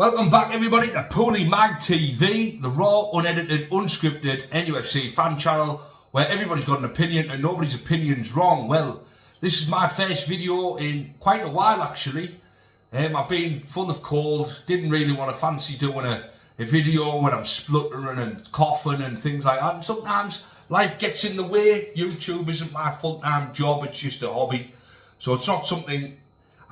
Welcome back everybody to Pooley Mag TV, the raw, unedited, unscripted NUFC fan channel where everybody's got an opinion and nobody's opinion's wrong. Well, this is my first video in quite a while actually. I've been full of cold, didn't really want to fancy doing a video when I'm spluttering and coughing and things like that. And sometimes life gets in the way. YouTube isn't my full-time job, it's just a hobby. So it's not something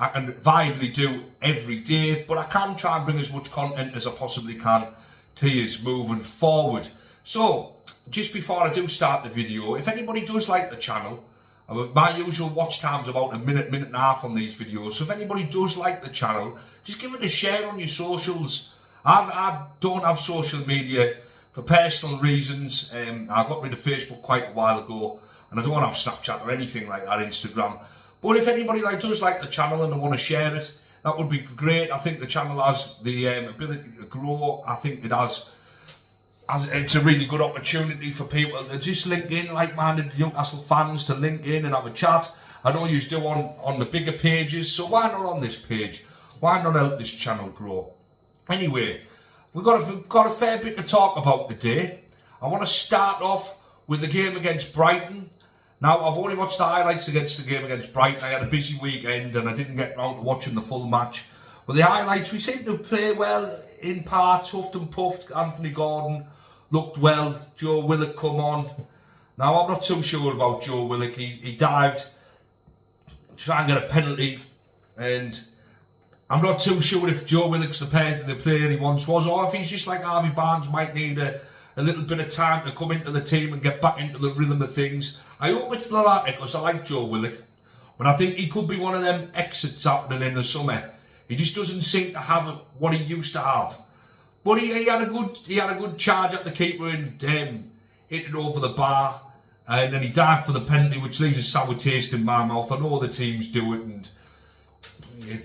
I can viably do every day, but I can try and bring as much content as I possibly can to you moving forward. So, just before I do start the video, if anybody does like the channel, my usual watch time's about a minute and a half on these videos, so if anybody does like the channel, just give it a share on your socials. I don't have social media for personal reasons. I got rid of Facebook quite a while ago, and I don't have Snapchat or anything like that, Instagram. But if anybody does like the channel and they want to share it, that would be great. I think the channel has the ability to grow. I think it has it's a really good opportunity for people to just link in, like-minded Newcastle fans to link in and have a chat. I know you do on the bigger pages, so why not on this page? Why not help this channel grow? Anyway, we've got a fair bit to talk about today. I want to start off with the game against Brighton. Now, I've only watched the highlights against the game against Brighton. I had a busy weekend and I didn't get round to watching the full match. But the highlights, we seemed to play well in parts, huffed and puffed. Anthony Gordon looked well. Joe Willock come on. Now, I'm not too sure about Joe Willock. He dived to try and get a penalty. And I'm not too sure if Joe Willock's the player he once was, or if he's just like Harvey Barnes, might need a little bit of time to come into the team and get back into the rhythm of things. I hope it's the latter, because I like Joe Willock, but I think he could be one of them exits happening in the summer. He just doesn't seem to have what he used to have. But he had a good charge at the keeper and hit it over the bar, and then he dived for the penalty, which leaves a sour taste in my mouth. I know other teams do it, and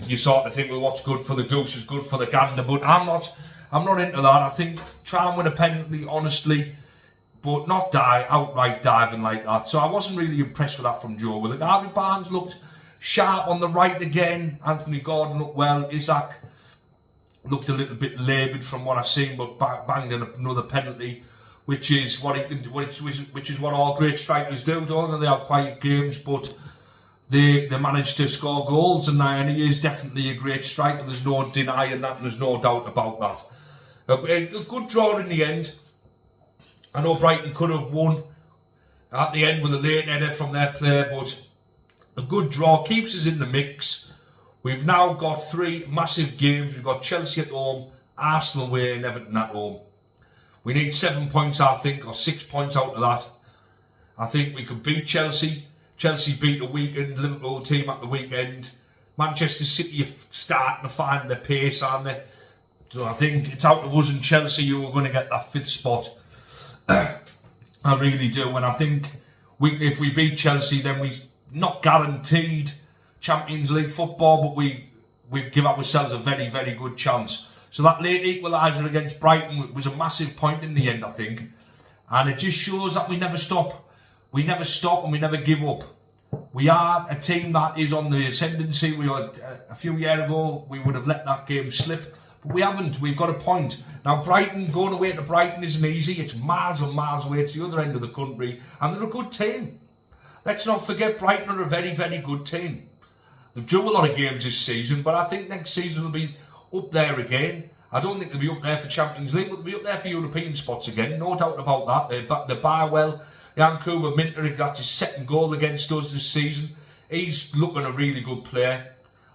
you sort of think, well, what's good for the goose is good for the gander, but I'm not into that. I think try and win a penalty honestly, but not outright diving like that. So I wasn't really impressed with that from Joe Willock. Harvey Barnes looked sharp on the right again. Anthony Gordon looked well. Isaac looked a little bit laboured from what I've seen, but banged in another penalty, which is what all great strikers do. Don't they have quiet games, but they managed to score goals, and he is definitely a great striker. There's no denying that, and there's no doubt about that. A good draw in the end. I know Brighton could have won at the end with a late header from their player, but a good draw keeps us in the mix. We've now got 3 massive games. We've got Chelsea at home, Arsenal away, and Everton at home. We need 7 points, I think, or 6 points out of that. I think we could beat Chelsea. Chelsea beat a weakened Liverpool team at the weekend. Manchester City are starting to find their pace, aren't they? So I think it's out of us and Chelsea who are going to get that 5th spot. I really do, and I think if we beat Chelsea, then we're not guaranteed Champions League football, but we give ourselves a very, very good chance. So that late equaliser against Brighton was a massive point in the end, I think, and it just shows that we never stop. We never stop and we never give up. We are a team that is on the ascendancy. We were a few years ago, we would have let that game slip. We haven't. We've got a point. Now, Brighton, going away to Brighton isn't easy. It's miles and miles away. It's the other end of the country. And they're a good team. Let's not forget, Brighton are a very, very good team. They've drew a lot of games this season, but I think next season will be up there again. I don't think they'll be up there for Champions League, but they'll be up there for European spots again. No doubt about that. They buy well. Yankuba Minter got his 2nd goal against us this season. He's looking a really good player.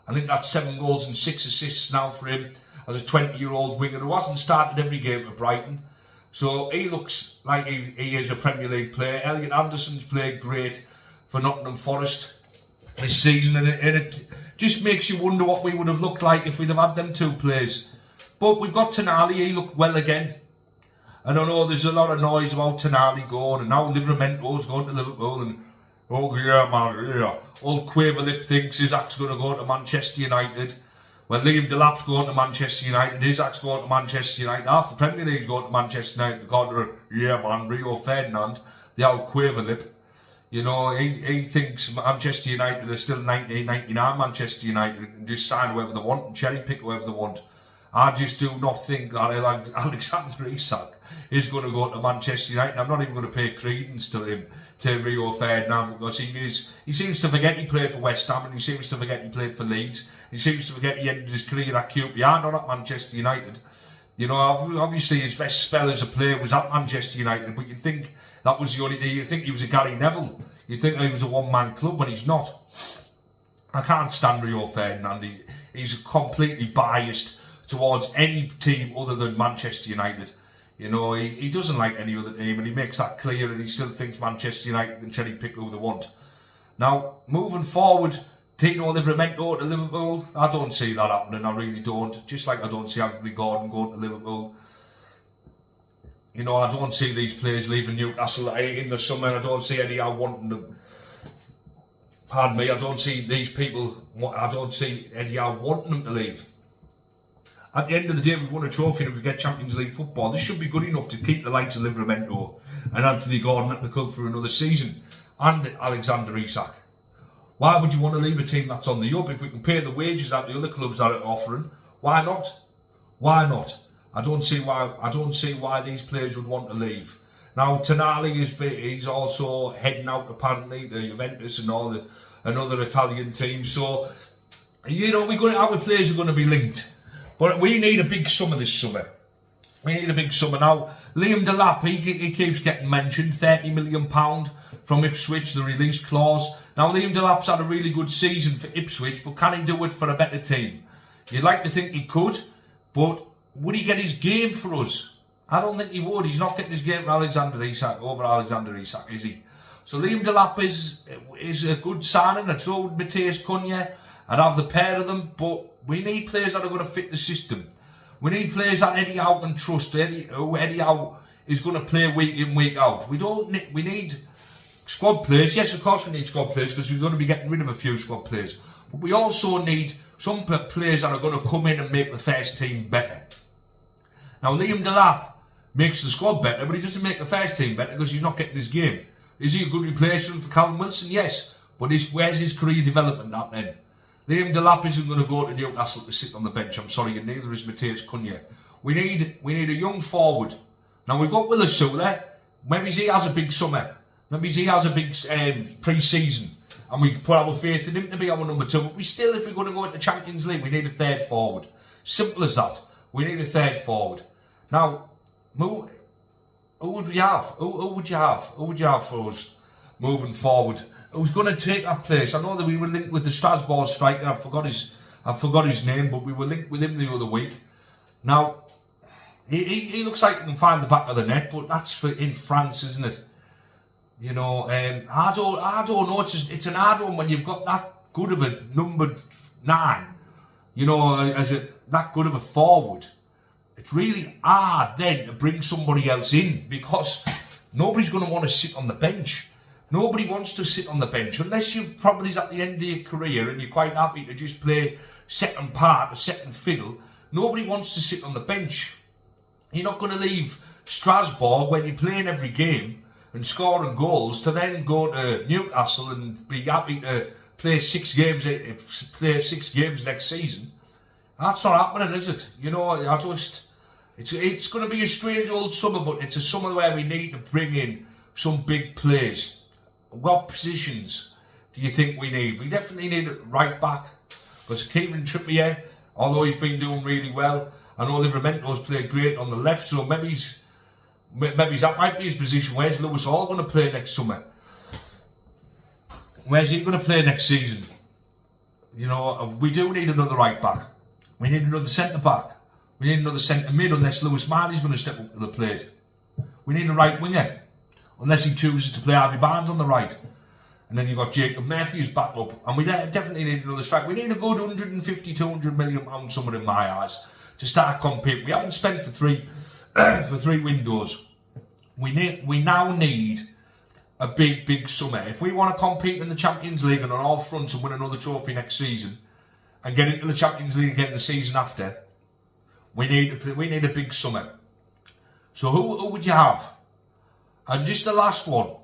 I think that's 7 goals and 6 assists now for him, as a 20-year-old winger who hasn't started every game at Brighton. So he looks like he is a Premier League player. Elliot Anderson's played great for Nottingham Forest this season, and it just makes you wonder what we would have looked like if we'd have had them 2 players. But we've got Tonali, he looked well again. And I know there's a lot of noise about Tonali going, and now Livramento's going to Liverpool, and oh yeah man, yeah. Old Quaver Lip thinks Isaac's going to go to Manchester United. Well, Liam Delap's going to Manchester United, Isaac's going to Manchester United, half the Premier League's going to Manchester United, yeah man, Rio Ferdinand, the old Quaver Lip. You know, he thinks Manchester United are still 1999 Manchester United and just sign whoever they want and cherry pick whoever they want. I just do not think that Alexander Isak is going to go to Manchester United. I'm not even going to pay credence to him, to Rio Ferdinand, because he seems to forget he played for West Ham, and he seems to forget he played for Leeds. He seems to forget he ended his career at QPR, not at Manchester United. You know, obviously his best spell as a player was at Manchester United, but you'd think that was the only thing. You'd think he was a Gary Neville. You'd think he was a one-man club, when he's not. I can't stand Rio Ferdinand. He's completely biased towards any team other than Manchester United. You know, he doesn't like any other team, and he makes that clear, and he still thinks Manchester United can cherry pick who they want. Now, moving forward, Tino Livramento to Liverpool, I don't see that happening, I really don't. Just like I don't see Anthony Gordon going to Liverpool. You know, I don't see these players leaving Newcastle in the summer. I don't see Eddie Howe wanting them. Pardon me, I don't see these people, I don't see Eddie Howe wanting them to leave. At the end of the day, we won a trophy and we get Champions League football. This should be good enough to keep the likes of Livramento and Anthony Gordon at the club for another season. And Alexander Isak. Why would you want to leave a team that's on the up? If we can pay the wages that the other clubs are offering, why not? Why not? I don't see why these players would want to leave. Now Tonali he's also heading out apparently to Juventus and other Italian teams. So you know our players are going to be linked. But we need a big summer this summer. We need a big summer. Now, Liam Delap, he keeps getting mentioned. £30 million from Ipswich, the release clause. Now, Liam Delap's had a really good season for Ipswich, but can he do it for a better team? You'd like to think he could, but would he get his game for us? I don't think he would. He's not getting his game for Alexander Isak, is he? So Liam Delap is a good signing. I'd throw Matheus Cunha. I'd have the pair of them, but we need players that are going to fit the system. We need players that Eddie Howe can trust. Eddie Howe is going to play week in, week out. We need squad players. Yes, of course we need squad players because we're going to be getting rid of a few squad players. But we also need some players that are going to come in and make the first team better. Now, Liam Delap makes the squad better, but he doesn't make the first team better because he's not getting his game. Is he a good replacement for Callum Wilson? Yes. But where's his career development at then? Liam Delap isn't going to go to Newcastle to sit on the bench, I'm sorry, and neither is Matheus Cunha. We need a young forward. Now, we've got Willis there. Maybe he has a big summer. Maybe he has a big pre-season. And we put our faith in him to be our number 2. But if we're going to go into Champions League, we need a third forward. Simple as that. We need a third forward. Now, who would we have? Who would you have? Who would you have for us moving forward? Who's going to take that place? I know that we were linked with the Strasbourg striker. I forgot his name, but we were linked with him the other week. Now, he looks like he can find the back of the net, but that's in France, isn't it? You know, I don't know. It's an hard one when you've got that good of a number 9. You know, that good of a forward. It's really hard then to bring somebody else in because nobody's going to want to sit on the bench. Nobody wants to sit on the bench unless you probably at the end of your career and you're quite happy to just play second part or second fiddle. Nobody wants to sit on the bench. You're not going to leave Strasbourg when you're playing every game and scoring goals to then go to Newcastle and be happy to play 6 games next season. That's not happening, is it? You know, it's going to be a strange old summer, but it's a summer where we need to bring in some big players. What positions do you think we need? We definitely need a right back because Kieran Trippier, although he's been doing really well, I know Livramento's played great on the left, so maybe that might be his position. Where's Lewis Hall going to play next summer? Where's he going to play next season? You know, we do need another right back. We need another centre back. We need another centre mid unless Lewis Marley's going to step up to the plate. We need a right winger. Unless he chooses to play Harvey Barnes on the right. And then you've got Jacob Murphy's back up. And we definitely need another strike. We need a good 150, 200 million pound summer in my eyes to start competing. We haven't spent for three windows. We now need a big summer. If we want to compete in the Champions League and on all fronts and win another trophy next season and get into the Champions League again the season after, we need a big summer. So who would you have? And just the last one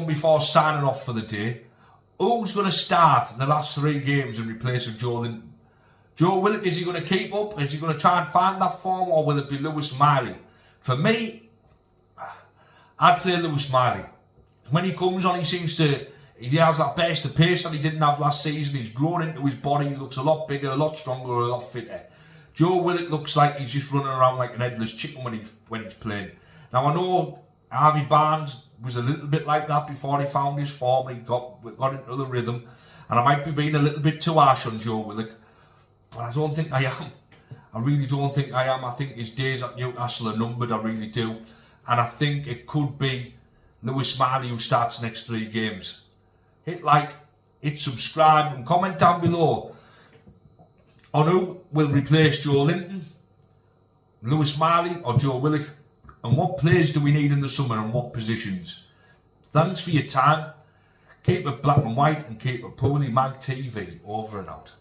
before signing off for the day. Who's going to start the last 3 games in replace of Joe Joe Willock, is he going to keep up? Is he going to try and find that form, or will it be Lewis Miley? For me, I'd play Lewis Miley. When he comes on, he has that burst of pace that he didn't have last season. He's grown into his body. He looks a lot bigger, a lot stronger, a lot fitter. Joe Willock looks like he's just running around like an headless chicken when he's playing. Now, I know Harvey Barnes was a little bit like that before he found his form. He got into the rhythm. And I might be being a little bit too harsh on Joe Willock, but I don't think I am. I really don't think I am. I think his days at Newcastle are numbered, I really do. And I think it could be Lewis Miley who starts next 3 games. Hit like, hit subscribe, and comment down below on who will replace Joe Linton, Lewis Miley or Joe Willock, and what players do we need in the summer and what positions. Thanks for your time. Keep it black and white and keep it Poorly Mag TV. Over and out.